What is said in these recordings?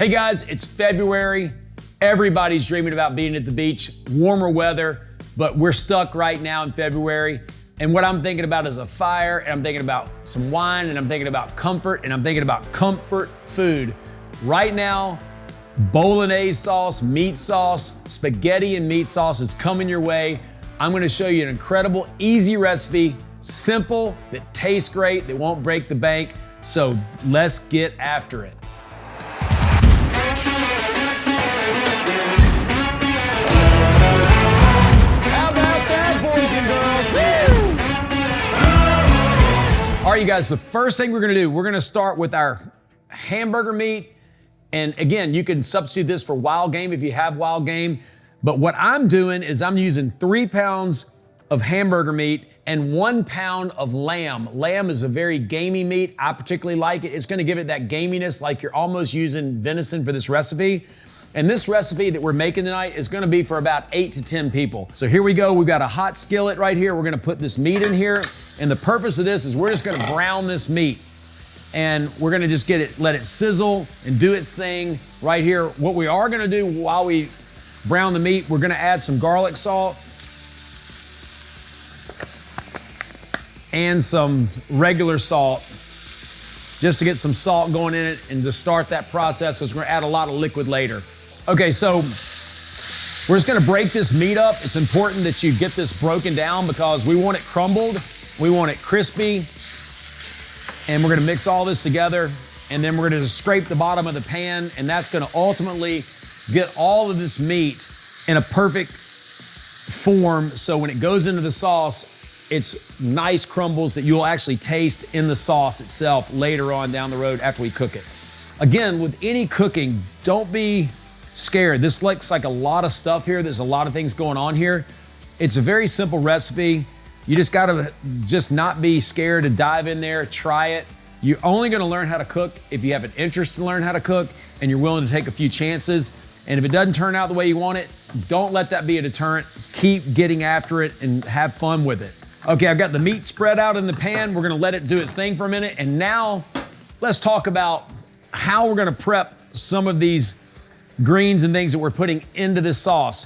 Hey guys, it's February. Everybody's dreaming about being at the beach, warmer weather, but we're stuck right now in February. And what I'm thinking about is a fire, and I'm thinking about some wine, and I'm thinking about comfort, and I'm thinking about comfort food. Right now, Bolognese sauce, meat sauce, spaghetti and meat sauce is coming your way. I'm gonna show you an incredible, easy recipe, simple, that tastes great, that won't break the bank. So let's get after it. How about that, boys and girls? Woo! All right, you guys, the first thing we're gonna do, we're gonna start with our hamburger meat. And again, you can substitute this for wild game if you have wild game. But what I'm doing is I'm using 3 pounds of hamburger meat and 1 pound of lamb. Lamb is a very gamey meat. I particularly like it. It's gonna give it that gaminess like you're almost using venison for this recipe. And this recipe that we're making tonight is gonna be for about 8 to 10 people. So here we go. We've got a hot skillet right here. We're gonna put this meat in here. And the purpose of this is we're just gonna brown this meat. And we're gonna just let it sizzle and do its thing right here. What we are gonna do while we brown the meat, we're gonna add some garlic salt and some regular salt, just to get some salt going in it and to start that process, because we're gonna add a lot of liquid later. Okay, so we're just gonna break this meat up. It's important that you get this broken down because we want it crumbled, we want it crispy, and we're gonna mix all this together, and then we're gonna just scrape the bottom of the pan, and that's gonna ultimately get all of this meat in a perfect form, so when it goes into the sauce, it's nice crumbles that you'll actually taste in the sauce itself later on down the road after we cook it. Again, with any cooking, don't be scared. This looks like a lot of stuff here. There's a lot of things going on here. It's a very simple recipe. You just gotta not be scared to dive in there, try it. You're only gonna learn how to cook if you have an interest to learn how to cook and you're willing to take a few chances. And if it doesn't turn out the way you want it, don't let that be a deterrent. Keep getting after it and have fun with it. Okay, I've got the meat spread out in the pan. We're gonna let it do its thing for a minute. And now let's talk about how we're gonna prep some of these greens and things that we're putting into this sauce.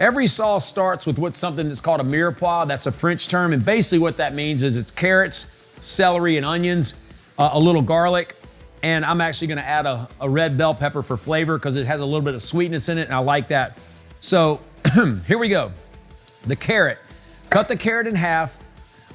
Every sauce starts with what's something that's called a mirepoix. That's a French term. And basically what that means is it's carrots, celery, and onions, a little garlic. And I'm actually gonna add a red bell pepper for flavor because it has a little bit of sweetness in it, and I like that. So here we go. The carrot. Cut the carrot in half.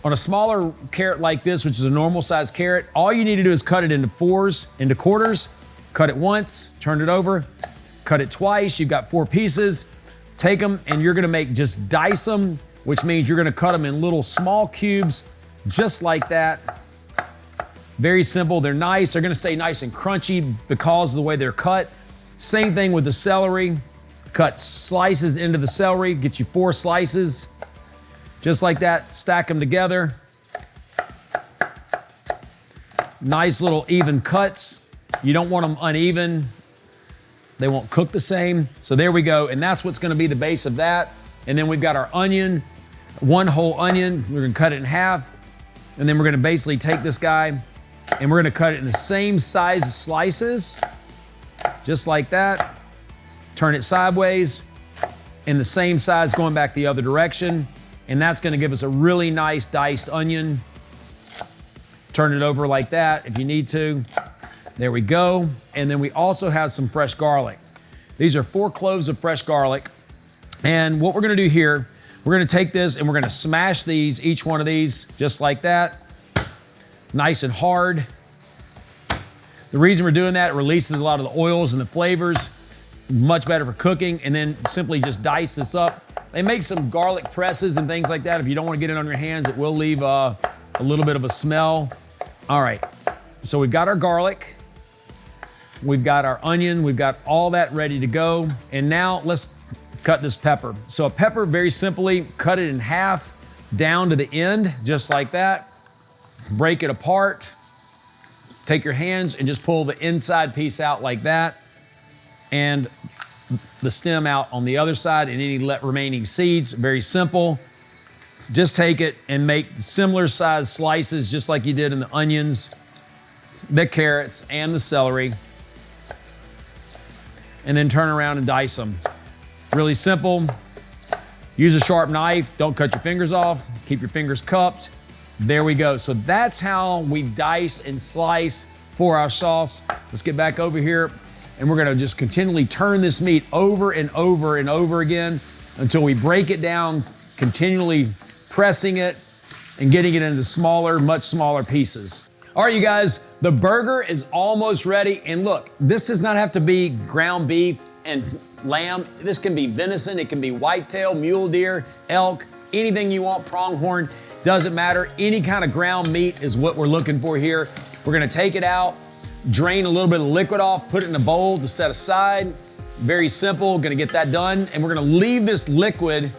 On a smaller carrot like this, which is a normal size carrot, all you need to do is cut it into quarters. Cut it once, turn it over, cut it twice. You've got 4 pieces. Take them and you're gonna just dice them, which means you're gonna cut them in little small cubes, just like that. Very simple, they're nice. They're gonna stay nice and crunchy because of the way they're cut. Same thing with the celery. Cut slices into the celery, get you 4 slices, just like that. Stack them together. Nice little even cuts. You don't want them uneven. They won't cook the same. So there we go. And that's what's gonna be the base of that. And then we've got our onion, 1 whole onion. We're gonna cut it in half. And then we're gonna basically take this guy and we're gonna cut it in the same size slices, just like that. Turn it sideways, in the same size going back the other direction. And that's gonna give us a really nice diced onion. Turn it over like that if you need to. There we go. And then we also have some fresh garlic. These are 4 cloves of fresh garlic. And what we're gonna do here, we're gonna take this and we're gonna smash these, each one of these, just like that. Nice and hard. The reason we're doing that, it releases a lot of the oils and the flavors. Much better for cooking. And then simply just dice this up. They make some garlic presses and things like that. If you don't wanna get it on your hands, it will leave a little bit of a smell. All right, so we've got our garlic. We've got our onion, we've got all that ready to go. And now let's cut this pepper. So a pepper, very simply, cut it in half down to the end, just like that. Break it apart. Take your hands and just pull the inside piece out like that. And the stem out on the other side and any remaining seeds. Very simple. Just take it and make similar size slices just like you did in the onions, the carrots, and the celery. and then turn around and dice them. Really simple. Use a sharp knife. Don't cut your fingers off. Keep your fingers cupped. There we go. So that's how we dice and slice for our sauce. Let's get back over here, and we're gonna just continually turn this meat over and over and over again until we break it down, continually pressing it and getting it into smaller, much smaller pieces. All right, you guys, the burger is almost ready. And look, this does not have to be ground beef and lamb. This can be venison, it can be whitetail, mule deer, elk, anything you want, pronghorn, doesn't matter. Any kind of ground meat is what we're looking for here. We're gonna take it out, drain a little bit of liquid off, put it in a bowl to set aside. Very simple, gonna get that done. And we're gonna leave this liquid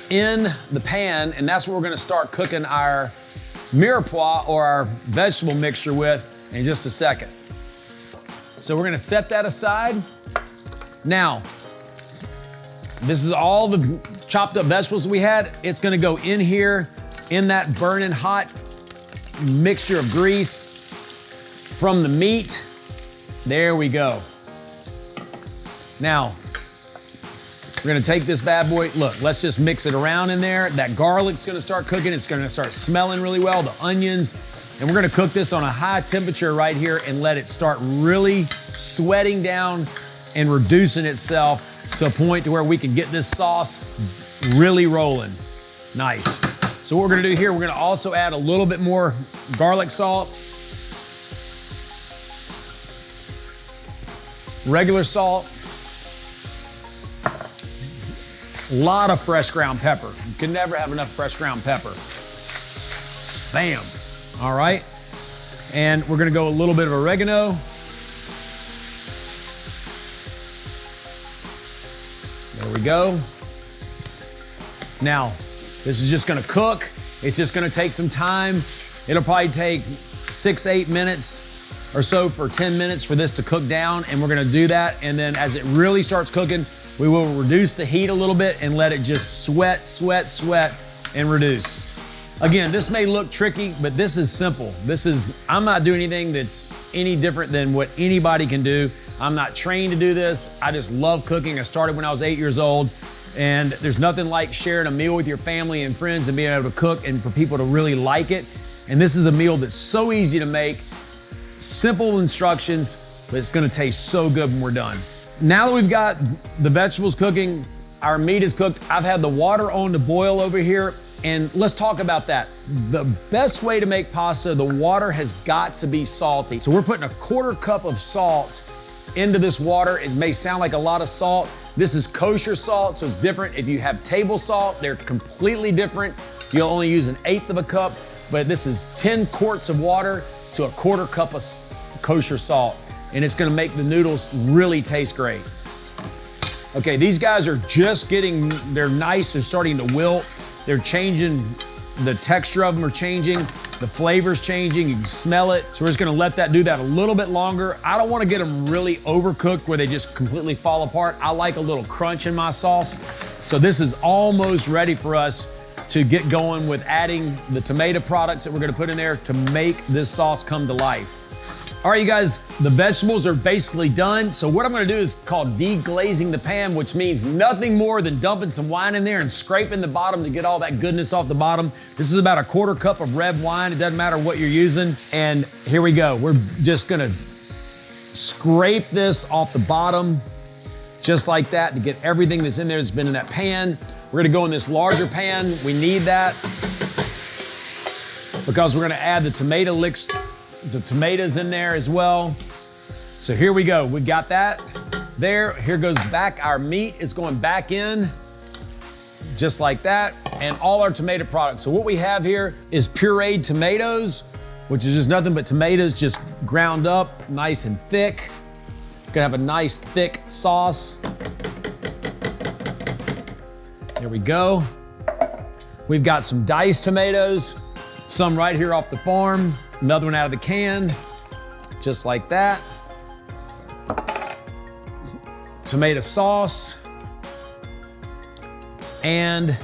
in the pan, and that's what we're gonna start cooking our mirepoix or our vegetable mixture with in just a second. So we're gonna set that aside. Now, this is all the chopped up vegetables we had. It's gonna go in here in that burning hot mixture of grease from the meat. There we go. Now, we're gonna take this bad boy. Look, let's just mix it around in there. That garlic's gonna start cooking. It's gonna start smelling really well, the onions. And we're gonna cook this on a high temperature right here and let it start really sweating down and reducing itself to a point to where we can get this sauce really rolling. Nice. So what we're gonna do here, we're gonna also add a little bit more garlic salt, regular salt, a lot of fresh ground pepper. You can never have enough fresh ground pepper. Bam. All right. And we're gonna go a little bit of oregano. There we go. Now, this is just gonna cook. It's just gonna take some time. It'll probably take 6-8 minutes or so for 10 minutes for this to cook down, and we're gonna do that. And then as it really starts cooking, we will reduce the heat a little bit and let it just sweat, sweat, sweat, and reduce. Again, this may look tricky, but this is simple. I'm not doing anything that's any different than what anybody can do. I'm not trained to do this. I just love cooking. I started when I was 8 years old, and there's nothing like sharing a meal with your family and friends and being able to cook and for people to really like it. And this is a meal that's so easy to make, simple instructions, but it's gonna taste so good when we're done. Now that we've got the vegetables cooking, our meat is cooked, I've had the water on to boil over here, and let's talk about that. The best way to make pasta, the water has got to be salty. So we're putting a 1/4 cup of salt into this water. It may sound like a lot of salt. This is kosher salt, so it's different. If you have table salt, they're completely different. You'll only use 1/8 of a cup, but this is 10 quarts of water to a 1/4 cup of kosher salt. And it's gonna make the noodles really taste great. Okay, these guys are just they're nice, they're starting to wilt. They're changing, the texture of them are changing, the flavor's changing, you can smell it. So we're just gonna let that do that a little bit longer. I don't wanna get them really overcooked where they just completely fall apart. I like a little crunch in my sauce. So this is almost ready for us to get going with adding the tomato products that we're gonna put in there to make this sauce come to life. All right, you guys, the vegetables are basically done. So what I'm gonna do is called deglazing the pan, which means nothing more than dumping some wine in there and scraping the bottom to get all that goodness off the bottom. This is about a 1/4 cup of red wine. It doesn't matter what you're using. And here we go. We're just gonna scrape this off the bottom, just like that, to get everything that's in there that's been in that pan. We're gonna go in this larger pan. We need that because we're gonna add the tomato licks, the tomatoes in there as well. So here we go. We got that there. Here goes back. Our meat is going back in just like that, and all our tomato products. So what we have here is pureed tomatoes, which is just nothing but tomatoes just ground up nice and thick. Gonna have a nice thick sauce. There we go. We've got some diced tomatoes, some right here off the farm, another one out of the can, just like that. Tomato sauce. And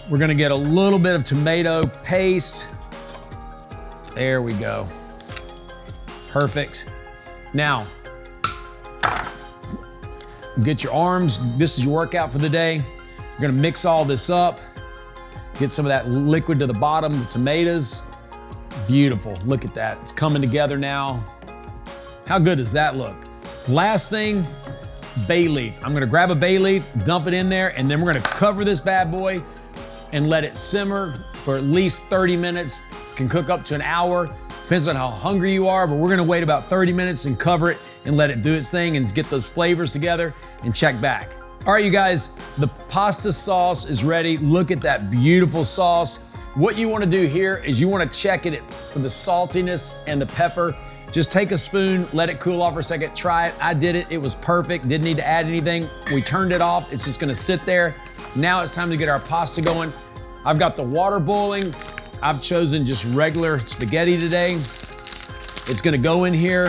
we're gonna get a little bit of tomato paste. There we go. Perfect. Now, Get your arms, this is your workout for the day. You're gonna mix all this up, get some of that liquid to the bottom, the tomatoes. Beautiful, look at that, it's coming together now. How good does that look? Last thing, bay leaf. I'm gonna grab a bay leaf, dump it in there, and then we're gonna cover this bad boy and let it simmer for at least 30 minutes. Can cook up to an hour, depends on how hungry you are, but we're gonna wait about 30 minutes and cover it and let it do its thing and get those flavors together and check back. All right, you guys, the pasta sauce is ready. Look at that beautiful sauce. What you wanna do here is you wanna check it for the saltiness and the pepper. Just take a spoon, let it cool off for a second, try it. I did it, it was perfect, didn't need to add anything. We turned it off, it's just gonna sit there. Now it's time to get our pasta going. I've got the water boiling. I've chosen just regular spaghetti today. It's gonna go in here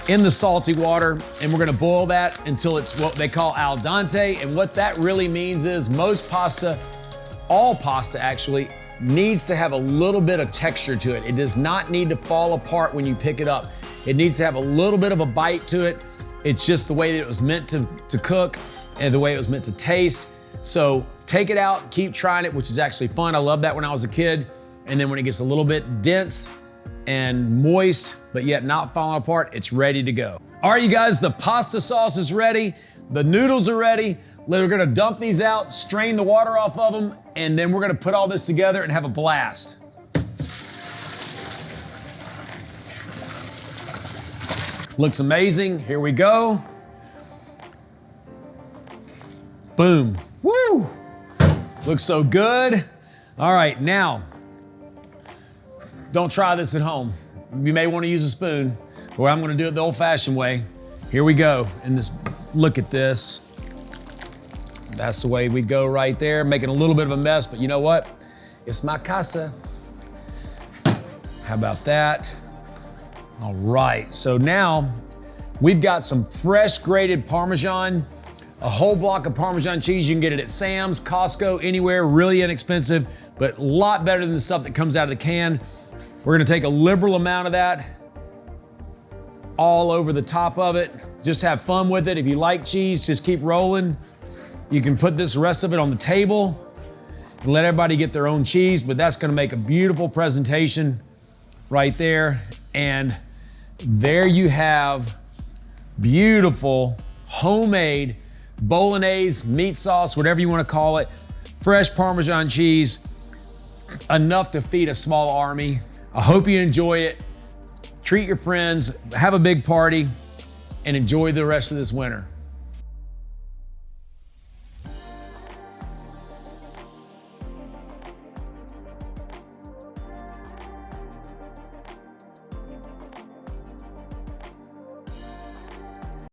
in the salty water, and we're gonna boil that until it's what they call al dente. And what that really means is most pasta, all pasta actually, needs to have a little bit of texture to it. It does not need to fall apart when you pick it up. It needs to have a little bit of a bite to it. It's just the way that it was meant to cook and the way it was meant to taste. So take it out, keep trying it, which is actually fun. I loved that when I was a kid. And then when it gets a little bit dense and moist, but yet not falling apart, it's ready to go. All right, you guys, the pasta sauce is ready. The noodles are ready. We're gonna dump these out, strain the water off of them, and then we're gonna put all this together and have a blast. Looks amazing, here we go. Boom, woo! Looks so good. All right, now, don't try this at home. You may wanna use a spoon, but I'm gonna do it the old-fashioned way. Here we go, and this, look at this. That's the way we go right there, making a little bit of a mess, but you know what? It's my casa. How about that? All right, so now we've got some fresh grated Parmesan, a whole block of Parmesan cheese. You can get it at Sam's, Costco, anywhere, really inexpensive, but a lot better than the stuff that comes out of the can. We're gonna take a liberal amount of that all over the top of it. Just have fun with it. If you like cheese, just keep rolling. You can put this rest of it on the table and let everybody get their own cheese, but that's gonna make a beautiful presentation right there. And there you have beautiful homemade Bolognese meat sauce, whatever you wanna call it, fresh Parmesan cheese, enough to feed a small army. I hope you enjoy it. Treat your friends, have a big party, and enjoy the rest of this winter.